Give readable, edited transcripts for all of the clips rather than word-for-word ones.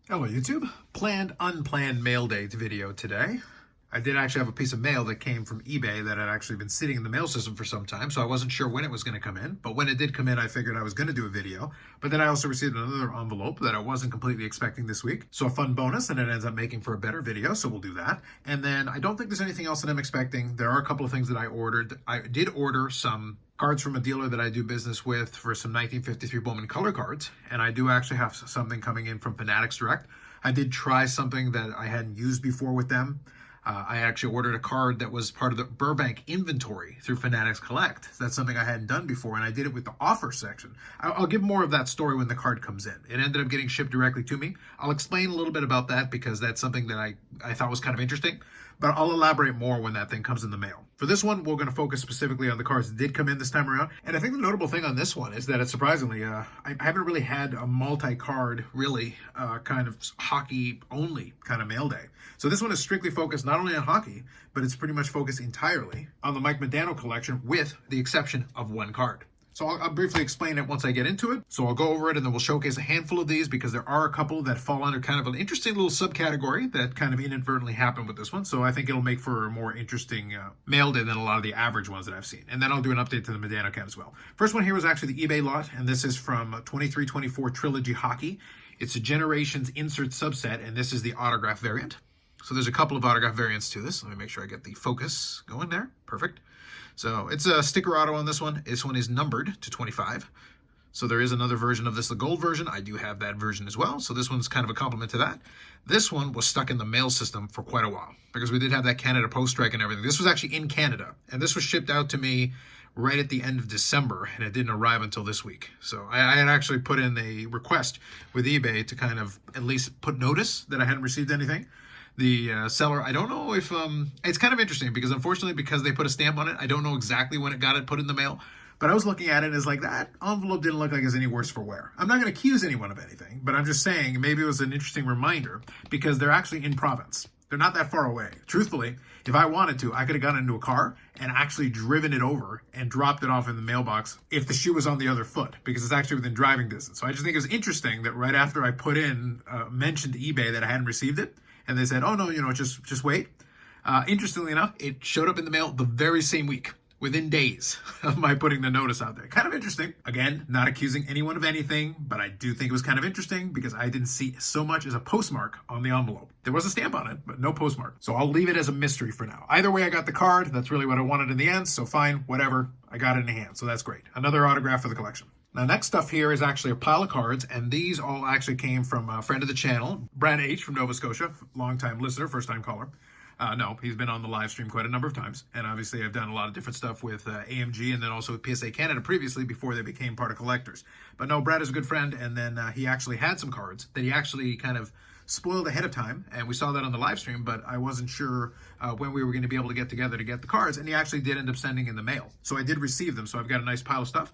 Hello YouTube. Planned, unplanned mail date video today. I did actually have a piece of mail that came from eBay that had actually been sitting in the mail system for some time, so I wasn't sure when it was going to come in. But when it did come in, I figured I was going to do a video. But then I also received another envelope that I wasn't completely expecting this week. So a fun bonus, and it ends up making for a better video, so we'll do that. And then I don't think there's anything else that I'm expecting. There are a couple of things that I ordered. I did order some cards from a dealer that I do business with for some 1953 Bowman color cards. And I do actually have something coming in from Fanatics Direct. I did try something that I hadn't used before with them. I actually ordered a card that was part of the Burbank inventory through Fanatics Collect. That's something I hadn't done before, and I did it with the offer section. I'll give more of that story when the card comes in. It ended up getting shipped directly to me. I'll explain a little bit about that because that's something that I thought was kind of interesting, but I'll elaborate more when that thing comes in the mail. For this one, we're going to focus specifically on the cards that did come in this time around. And I think the notable thing on this one is that it's surprisingly, I haven't really had a multi-card, really, kind of hockey-only kind of mail day. So this one is strictly focused not only on hockey, but it's pretty much focused entirely on the Mike Modano collection with the exception of one card. So I'll briefly explain it once I get into it. So I'll go over it and then we'll showcase a handful of these because there are a couple that fall under kind of an interesting little subcategory that kind of inadvertently happened with this one. So I think it'll make for a more interesting mail day than a lot of the average ones that I've seen. And then I'll do an update to the Modano account as well. First one here is actually the eBay lot, and this is from 23-24 Trilogy Hockey. It's a Generations insert subset, and this is the autograph variant. So there's a couple of autograph variants to this. Let me make sure I get the focus going there. Perfect. So it's a sticker auto on this one. This one is numbered to 25. So there is another version of this, the gold version. I do have that version as well. So this one's kind of a compliment to that. This one was stuck in the mail system for quite a while because we did have that Canada Post strike and everything. This was actually in Canada, and this was shipped out to me right at the end of December, and it didn't arrive until this week. So I had actually put in a request with eBay to kind of at least put notice that I hadn't received anything. The seller, I don't know if, it's kind of interesting because unfortunately, because they put a stamp on it, I don't know exactly when it got it put in the mail, but I was looking at it as like, that envelope didn't look like it's any worse for wear. I'm not going to accuse anyone of anything, but I'm just saying maybe it was an interesting reminder because they're actually in province. They're not that far away. Truthfully, if I wanted to, I could have gotten into a car and actually driven it over and dropped it off in the mailbox if the shoe was on the other foot, because it's actually within driving distance. So I just think it was interesting that right after I put in, mentioned to eBay that I hadn't received it, and they said, oh no, just wait. Interestingly enough, it showed up in the mail the very same week, within days of my putting the notice out there. Kind of interesting. Again, not accusing anyone of anything, but I do think it was kind of interesting because I didn't see so much as a postmark on the envelope. There was a stamp on it, but no postmark. So I'll leave it as a mystery for now. Either way, I got the card. That's really what I wanted in the end. So fine, whatever. I got it in hand. So that's great. Another autograph for the collection. Now, next stuff here is actually a pile of cards, and these all actually came from a friend of the channel, Brad H. from Nova Scotia, longtime listener, first-time caller. No, he's been on the live stream quite a number of times, and obviously I've done a lot of different stuff with AMG and then also with PSA Canada previously before they became part of collectors. But no, Brad is a good friend, and then he actually had some cards that he actually kind of spoiled ahead of time, and we saw that on the live stream, but I wasn't sure when we were going to be able to get together to get the cards, and he actually did end up sending in the mail. So I did receive them, so I've got a nice pile of stuff.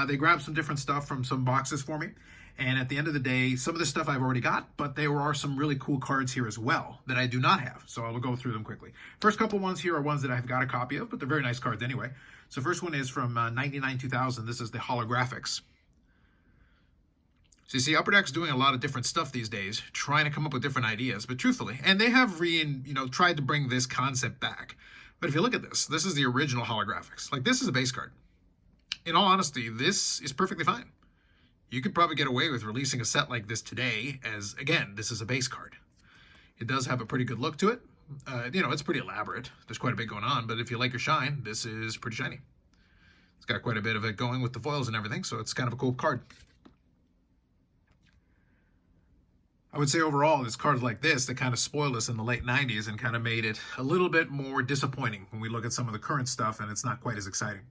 They grabbed some different stuff from some boxes for me, and at the end of the day, some of this stuff I've already got, but there are some really cool cards here as well that I do not have, so I will go through them quickly. First couple ones here are ones that I've got a copy of, but they're very nice cards anyway. So first one is from 99-2000. This is the holographics. So you see, Upper Deck's doing a lot of different stuff these days, trying to come up with different ideas, but truthfully, and they have tried to bring this concept back. But if you look at this, this is the original holographics. Like, this is a base card. In all honesty, this is perfectly fine. You could probably get away with releasing a set like this today as, again, this is a base card. It does have a pretty good look to it. It's pretty elaborate. There's quite a bit going on, but if you like your shine, this is pretty shiny. It's got quite a bit of it going with the foils and everything, so it's kind of a cool card. I would say overall, it's cards like this that kind of spoiled us in the late 90s and kind of made it a little bit more disappointing when we look at some of the current stuff and it's not quite as exciting.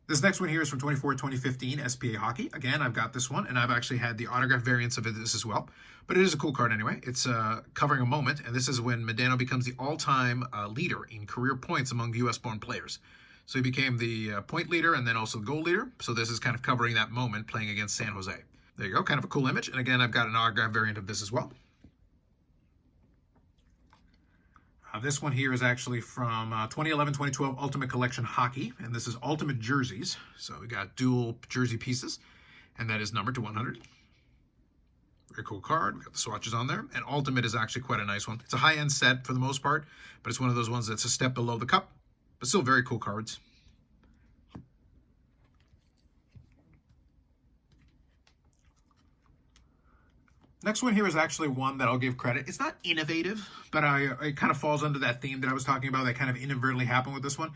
This next one here is from 24-2015 SPA Hockey. Again, I've got this one, and I've actually had the autograph variants of this as well. But it is a cool card anyway. It's covering a moment, and this is when Modano becomes the all-time leader in career points among U.S.-born players. So he became the point leader and then also the goal leader. So this is kind of covering that moment playing against San Jose. There you go, kind of a cool image. And again, I've got an autograph variant of this as well. This one here is actually from 2011-2012 Ultimate Collection Hockey, and this is Ultimate Jerseys. So we got dual jersey pieces, and that is numbered to 100. Very cool card. We got the swatches on there. And Ultimate is actually quite a nice one. It's a high-end set for the most part, but it's one of those ones that's a step below the cup, but still very cool cards. Next one here is actually one that I'll give credit. It's not innovative, but it kind of falls under that theme that I was talking about that kind of inadvertently happened with this one.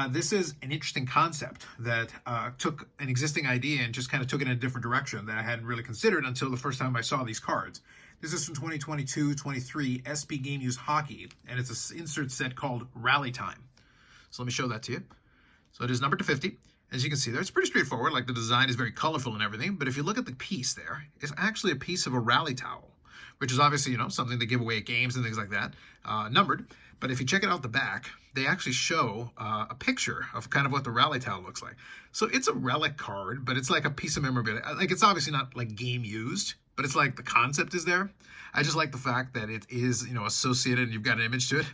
This is an interesting concept that took an existing idea and just kind of took it in a different direction that I hadn't really considered until the first time I saw these cards. This is from 2022-23 SP Game Use Hockey, and it's an insert set called Rally Time. So let me show that to you. So it is numbered to 50. As you can see there, it's pretty straightforward. Like the design is very colorful and everything. But if you look at the piece there, it's actually a piece of a rally towel, which is obviously, you know, something they give away at games and things like that, numbered. But if you check it out the back, they actually show a picture of kind of what the rally towel looks like. So it's a relic card, but it's like a piece of memorabilia. Like it's obviously not like game used, but it's like the concept is there. I just like the fact that it is, you know, associated and you've got an image to it.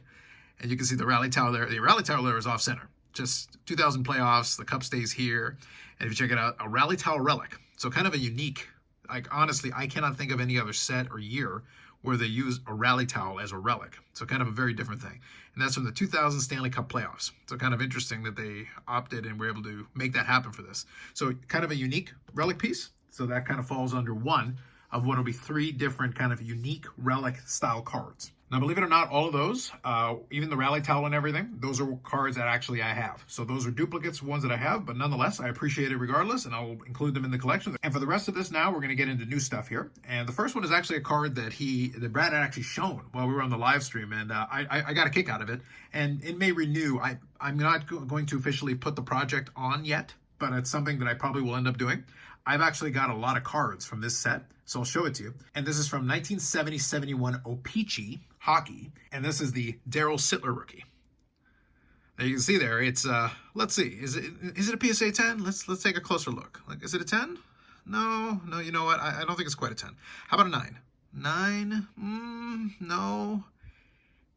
And you can see the rally towel there. The rally towel there is off center. Just 2000 playoffs, the cup stays here. And if you check it out, a rally towel relic. So kind of a unique, like honestly, I cannot think of any other set or year where they use a rally towel as a relic. So kind of a very different thing. And that's from the 2000 Stanley Cup playoffs. So kind of interesting that they opted and were able to make that happen for this. So kind of a unique relic piece. So that kind of falls under one of what will be three different kind of unique relic style cards. Now, believe it or not, all of those, even the rally towel and everything, those are cards that actually I have. So those are duplicates, ones that I have, but nonetheless, I appreciate it regardless, and I'll include them in the collection. And for the rest of this now, we're going to get into new stuff here. And the first one is actually a card that Brad had actually shown while we were on the live stream, and I got a kick out of it. And it may renew. I'm not going to officially put the project on yet, but it's something that I probably will end up doing. I've actually got a lot of cards from this set, so I'll show it to you. And this is from 1970-71 O-Pee-Chee Hockey, and this is the Daryl Sittler rookie. Now you can see there, it's let's see, is it a PSA 10? Let's take a closer look. Like, is it a 10? No, you know what? I don't think it's quite a 10. How about a 9? 9? No.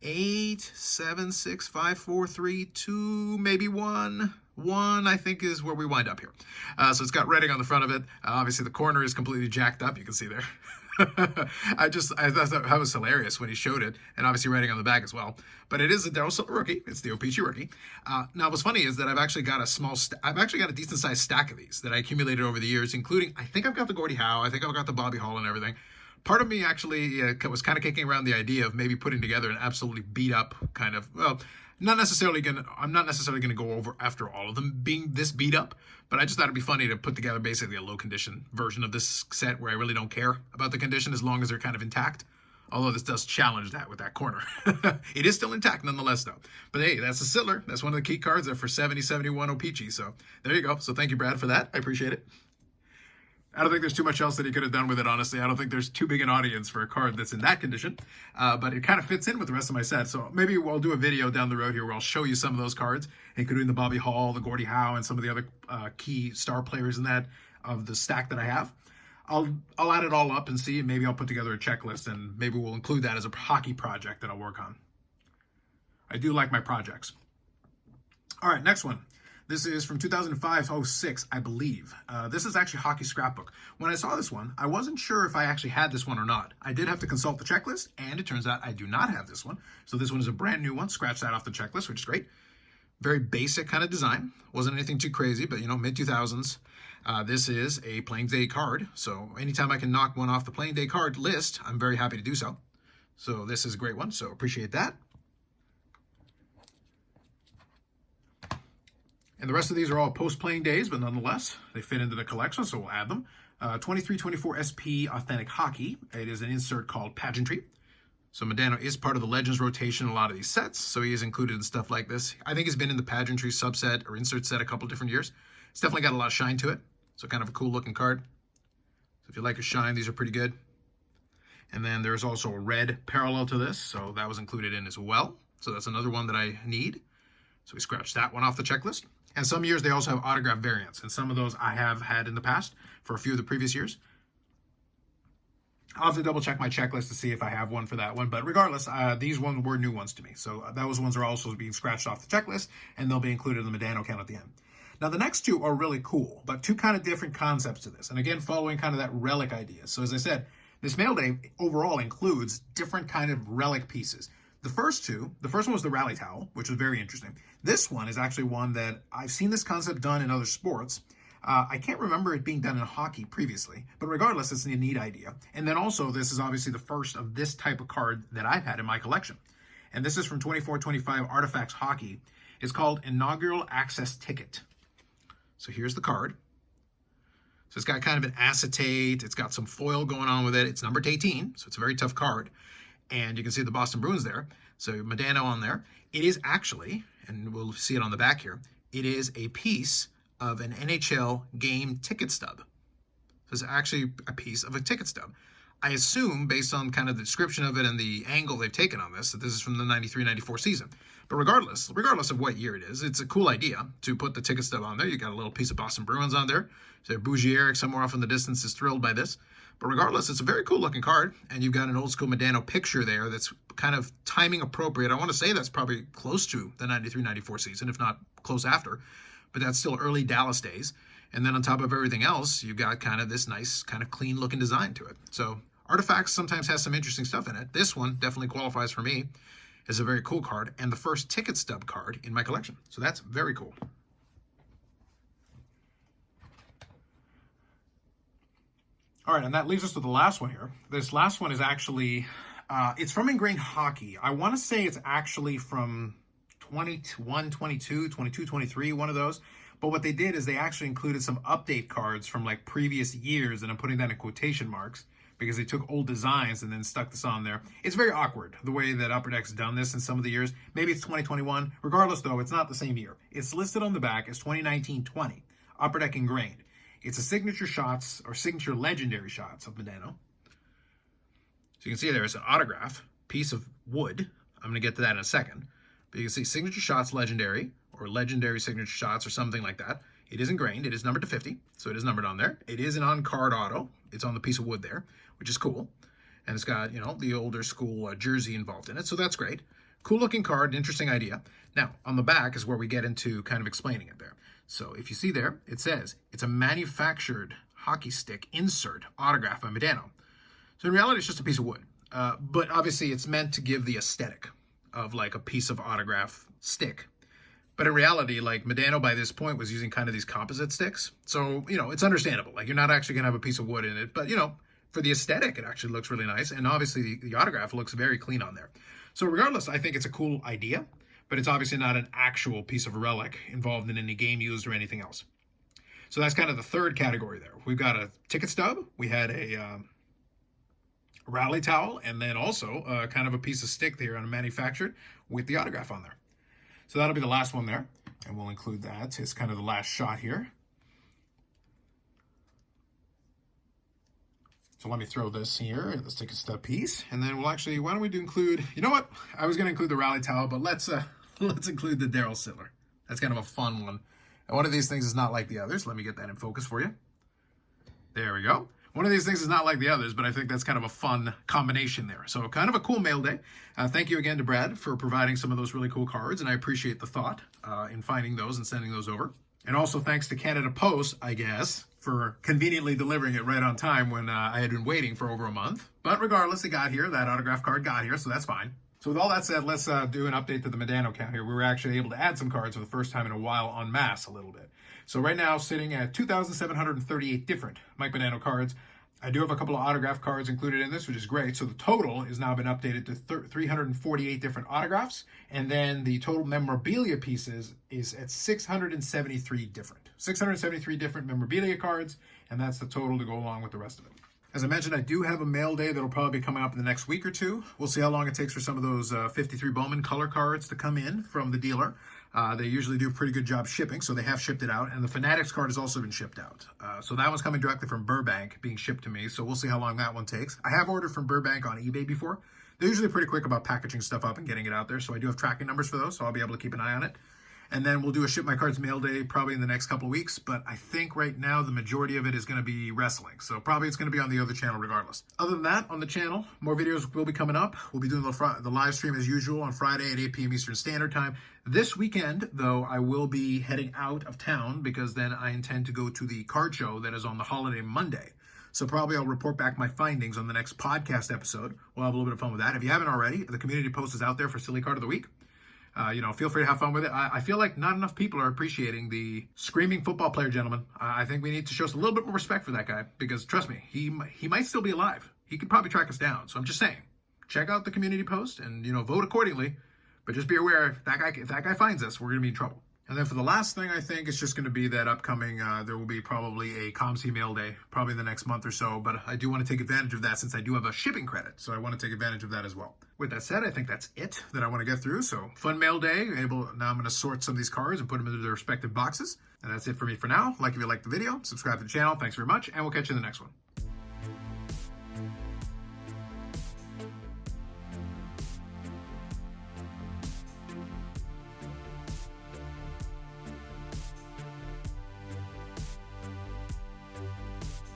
8, 7, 6, 5, 4, 3, 2, maybe 1. 1, I think, is where we wind up here. So it's got writing on the front of it. Obviously, the corner is completely jacked up. You can see there. I thought that was hilarious when he showed it, and obviously writing on the back as well. But it is a Daryl Sittler rookie. It's the O-Pee-Chee rookie. Now, what's funny is that I've actually got a decent sized stack of these that I accumulated over the years, including, I think I've got the Gordie Howe, I think I've got the Bobby Hall and everything. Part of me actually was kind of kicking around the idea of maybe putting together an absolutely beat up kind of, well, I'm not necessarily gonna go over after all of them being this beat up, but I just thought it'd be funny to put together basically a low condition version of this set where I really don't care about the condition as long as they're kind of intact. Although this does challenge that with that corner. It is still intact nonetheless though. But hey, that's a Sittler. That's one of the key cards there for 70-71 O-Pee-Chee. So there you go. So thank you, Brad, for that. I appreciate it. I don't think there's too much else that he could have done with it, honestly. I don't think there's too big an audience for a card that's in that condition, but it kind of fits in with the rest of my set. So maybe we'll do a video down the road here where I'll show you some of those cards, including the Bobby Hall, the Gordie Howe, and some of the other key star players in that of the stack that I have. I'll add it all up and see, and maybe I'll put together a checklist, and maybe we'll include that as a hockey project that I'll work on. I do like my projects. All right, next one. This is from 2005-06, I believe. This is actually Hockey Scrapbook. When I saw this one, I wasn't sure if I actually had this one or not. I did have to consult the checklist, and it turns out I do not have this one. So this one is a brand new one. Scratch that off the checklist, which is great. Very basic kind of design. Wasn't anything too crazy, but, you know, mid-2000s. This is a Playing Day card. So anytime I can knock one off the Playing Day card list, I'm very happy to do so. So this is a great one, so appreciate that. And the rest of these are all post-playing days, but nonetheless, they fit into the collection, so we'll add them. 23-24 SP Authentic Hockey. It is an insert called Pageantry. So Modano is part of the Legends rotation in a lot of these sets, so he is included in stuff like this. I think he's been in the Pageantry subset or insert set a couple different years. It's definitely got a lot of shine to it, so kind of a cool-looking card. So if you like a shine, these are pretty good. And then there's also a red parallel to this, so that was included in as well. So that's another one that I need. So we scratched that one off the checklist. And some years they also have autograph variants, and some of those I have had in the past for a few of the previous years. I'll have to double check my checklist to see if I have one for that one, but regardless, these ones were new ones to me. So those ones are also being scratched off the checklist, and they'll be included in the Modano count at the end. Now the next two are really cool, but two kind of different concepts to this. And again, following kind of that relic idea. So as I said, This mail day overall includes different kind of relic pieces. The first one was the rally towel, which was very interesting. This one is actually one that I've seen this concept done in other sports. I can't remember it being done in hockey previously, but regardless, it's a neat idea. And then also, this is obviously the first of this type of card that I've had in my collection. And this is from 24-25 Artifacts Hockey. It's called Inaugural Access Ticket. So here's the card. So it's got kind of an acetate. It's got some foil going on with it. It's numbered to 18, so it's a very tough card. And you can see the Boston Bruins there. So Modano on there. It is actually, and we'll see it on the back here, it is a piece of an NHL game ticket stub. So it's actually a piece of a ticket stub. I assume, based on kind of the description of it and the angle they've taken on this, that this is from the 93-94 season. But regardless of what year it is, it's a cool idea to put the ticket stub on there. You got a little piece of Boston Bruins on there. So Bougie Eric somewhere off in the distance is thrilled by this. But regardless, it's a very cool looking card, and you've got an old school Modano picture there that's kind of timing appropriate. I want to say that's probably close to the 93-94 season, if not close after, but that's still early Dallas days. And then on top of everything else, you've got kind of this nice, kind of clean looking design to it. So Artifacts sometimes has some interesting stuff in it. This one definitely qualifies for me as a very cool card, and the first ticket stub card in my collection. So that's very cool. All right, and that leaves us to the last one here. This last one is actually, it's from Ingrained Hockey. I want to say it's actually from 21, 22, 22, 23, one of those. But what they did is they actually included some update cards from like previous years, and I'm putting that in quotation marks because they took old designs and then stuck this on there. It's very awkward the way that Upper Deck's done this in some of the years. Maybe it's 2021. Regardless, though, it's not the same year. It's listed on the back as 2019-20, Upper Deck Ingrained. It's a signature shots or signature legendary shots of Modano. So you can see there's an autograph, piece of wood. I'm going to get to that in a second. But you can see signature shots legendary or legendary signature shots or something like that. It is ingrained. It is numbered to 50. So it is numbered on there. It is an on-card auto. It's on the piece of wood there, which is cool. And it's got, you know, the older school jersey involved in it. So that's great. Cool looking card. Interesting idea. Now, on the back is where we get into kind of explaining it there. So if you see there, it says it's a manufactured hockey stick insert autograph by Modano. So in reality, it's just a piece of wood. But obviously, it's meant to give the aesthetic of like a piece of autograph stick. But in reality, like Modano by this point was using kind of these composite sticks. So, you know, it's understandable. Like you're not actually going to have a piece of wood in it. But, you know, for the aesthetic, it actually looks really nice. And obviously, the autograph looks very clean on there. So regardless, I think it's a cool idea. But it's obviously not an actual piece of relic involved in any game used or anything else. So that's kind of the third category there. We've got a ticket stub. We had a rally towel, and then also kind of a piece of stick there on a manufactured with the autograph on there. So that'll be the last one there, and we'll include that as kind of the last shot here. So let me throw this here, this ticket stub piece, and then we'll actually, why don't we include, you know what? I was going to include the rally towel, but let's include the Daryl Sittler. That's kind of a fun one. And one of these things is not like the others. Let me get that in focus for you. There we go. One of these things is not like the others, but I think that's kind of a fun combination there. So kind of a cool mail day. Thank you again to Brad for providing some of those really cool cards, and I appreciate the thought in finding those and sending those over. And also thanks to Canada Post, I guess, for conveniently delivering it right on time when I had been waiting for over a month. But regardless, it got here. That autograph card got here, so that's fine. So with all that said, let's do an update to the Modano count here. We were actually able to add some cards for the first time in a while en masse a little bit. So right now, sitting at 2,738 different Mike Modano cards. I do have a couple of autograph cards included in this, which is great. So the total has now been updated to 348 different autographs. And then the total memorabilia pieces is at 673 different. 673 different memorabilia cards, and that's the total to go along with the rest of it. As I mentioned, I do have a mail day that'll probably be coming up in the next week or two. We'll see how long it takes for some of those 53 Bowman color cards to come in from the dealer. They usually do a pretty good job shipping, so they have shipped it out. And the Fanatics card has also been shipped out. So that one's coming directly from Burbank, being shipped to me. So we'll see how long that one takes. I have ordered from Burbank on eBay before. They're usually pretty quick about packaging stuff up and getting it out there. So I do have tracking numbers for those, so I'll be able to keep an eye on it. And then we'll do a Ship My Cards mail day probably in the next couple of weeks. But I think right now the majority of it is going to be wrestling. So probably it's going to be on the other channel regardless. Other than that, on the channel, more videos will be coming up. We'll be doing the live stream as usual on Friday at 8 p.m. Eastern Standard Time. This weekend, though, I will be heading out of town because then I intend to go to the card show that is on the holiday Monday. So probably I'll report back my findings on the next podcast episode. We'll have a little bit of fun with that. If you haven't already, the community post is out there for Silly Card of the Week. Feel free to have fun with it. I feel like not enough people are appreciating the screaming football player gentleman. I think we need to show us a little bit more respect for that guy because trust me, he might still be alive. He could probably track us down. So I'm just saying, check out the community post and vote accordingly. But just be aware if that guy finds us, we're gonna be in trouble. And then for the last thing, I think it's just going to be that upcoming, there will be probably a ComC mail day, probably in the next month or so. But I do want to take advantage of that since I do have a shipping credit. So I want to take advantage of that as well. With that said, I think that's it that I want to get through. So fun mail day. Now I'm going to sort some of these cards and put them into their respective boxes. And that's it for me for now. Like if you liked the video, subscribe to the channel. Thanks very much. And we'll catch you in the next one.